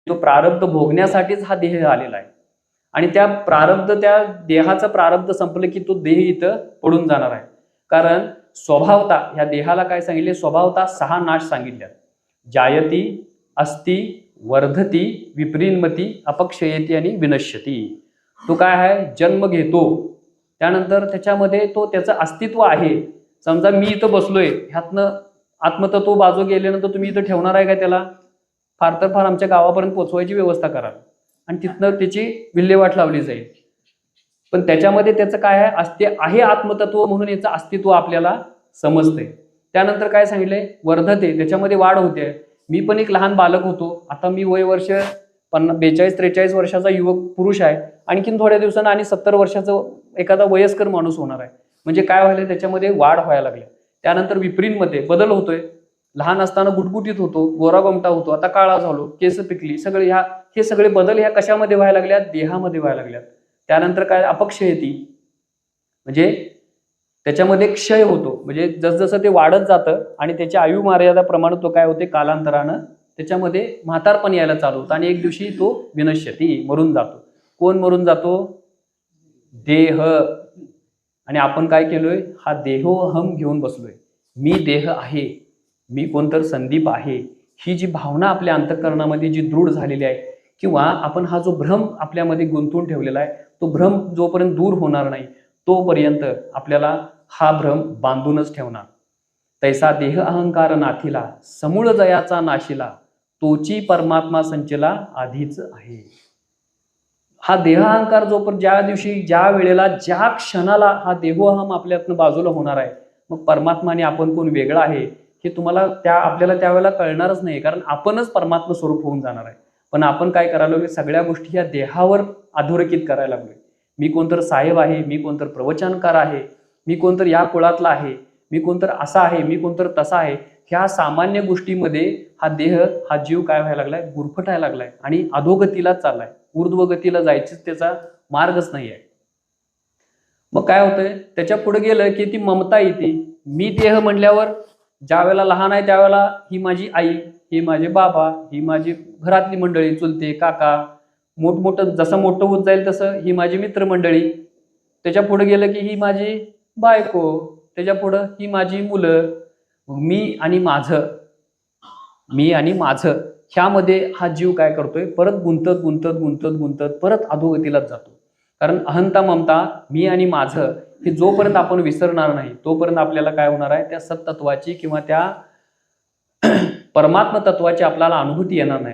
तो प्रारब्ध भोगण्यासाठीच हा देह आलेला आहे आणि त्या देहाचं प्रारब्ध संपलं की तो देह इथं पडून जाणार आहे. कारण स्वभावता ह्या देहाला काय सांगितले, स्वभावता 6 नाश सांगितल्यात. जायती, अस्ति, वर्धती, विप्रीन्मती, अपक्षयती आणि विनश्यती. तो काय आहे, जन्म घेतो, त्यानंतर त्याच्यामध्ये तो त्याचं अस्तित्व आहे. समजा मी इथं बसलोय, ह्यातनं आत्मतत्व बाजू गेल्यानंतर तुम्ही इथं ठेवणार आहे का त्याला? फार तर फार आमच्या गावापर्यंत पोहोचवायची व्यवस्था करा आणि तिथनं त्याची विल्हेवाट लावली जाईल. पण त्याच्यामध्ये त्याचं काय आहे आत्मतत्व म्हणून याचं अस्तित्व आपल्याला समजते. त्यानंतर काय सांगितलंय, वर्धते, त्याच्यामध्ये वाढ होते. मी पण एक लहान बालक होतो, आता मी वय वर्ष 42-43 वर्षाचा युवक पुरुष आहे, आणखीन थोड्या दिवसांनी आणि 70 वर्षाचा एखादा वयस्कर माणूस होणार आहे. म्हणजे काय व्हायला, त्याच्यामध्ये वाढ व्हायला लागली. त्यानंतर विप्रींमध्ये बदल होतोय. लहान असताना गुटगुटीत होतो, गोरागोमटा होतो, आता काळा झालो, केस पिकली, हे सगळे बदल ह्या कशामध्ये व्हायला लागल्यात, देहामध्ये व्हायला लागल्यात. त्यानंतर काय, अपक्षयती, म्हणजे त्याच्यामध्ये क्षय होतो, म्हणजे जसजसं ते वाढत जातं आणि त्याची आयु मर्यादा प्रमाण तो काय होते, कालांतरानं त्याच्यामध्ये म्हातारपण यायला चालू होतं आणि एक दिवशी तो विनश्यती, मरून जातो. कोण मरून जातो? देह. आणि आपण काय केलोय, हा देहोहम घेऊन बसलोय. मी देह आहे, मी कोणतर संदीप आहे, ही जी भावना आपल्या अंतःकरणामध्ये जी दृढ झालेली आहे, किंवा आपण हा जो भ्रम आपल्यामध्ये गुंतवून ठेवलेला आहे, तो भ्रम जोपर्यंत दूर होणार नाही तोपर्यंत आपल्याला हा भ्रम बांधूनच ठेवणार. तैसा देह अहंकार नाथिला, समूळ जयाचा नाशिला, तोची परमात्मा संचला आधीच आहे. हा देह अहंकार जोपर्यंत ज्या दिवशी, ज्या वेळेला, ज्या क्षणाला हा देहोहम आपल्यातनं बाजूला होणार आहे, मग परमात्माने आपण कोण वेगळा आहे हे आपल्याला त्यावेळेला कळणारच नाही, कारण आपणच परमात्मा स्वरूप होऊन जाणार आहे. पण आपण काय करायला लागलो, सगळ्या गोष्टी या देहावर अधोरेखित करायला लागलोय. मी कोणतर साहेब आहे, मी कोणतर प्रवचनकार आहे, मी कोणतर या कुळातला आहे, मी कोणतर असा आहे, मी कोणतर तसा आहे. ह्या सामान्य गोष्टीमध्ये हा देह, हा जीव काय व्हायला लागलाय, गुरफटायला लागलाय आणि अधोगतीला चाललाय. ऊर्ध्वगतीला जायचीच त्याचा मार्गच नाही आहे. मग काय होतंय, त्याच्या पुढे गेलं की ती ममता येते. मी देह म्हणल्यावर ज्या वेळेला लहान आहे त्यावेळेला ही माझी आई, ही माझे बाबा, ही माझी घरातली मंडळी, चुलते, काका. मोठमोठं जसं मोठं होत जाईल तसं ही माझी मित्रमंडळी. त्याच्या पुढे गेलं की ही माझी बायको, त्याच्या पुढं ही माझी मुलं. मी आणि माझं ह्यामध्ये हा जीव काय करतोय, परत गुंतत परत अधोगतीलाच जातो. कारण अहंता, ममता, मी आणि माझं हे जोपर्यंत आपण विसरणार नाही तोपर्यंत आपल्याला काय होणार आहे, त्या सत्तत्वाची किंवा त्या परमात्म तत्वाची आपल्याला अनुभूती येणार नाही.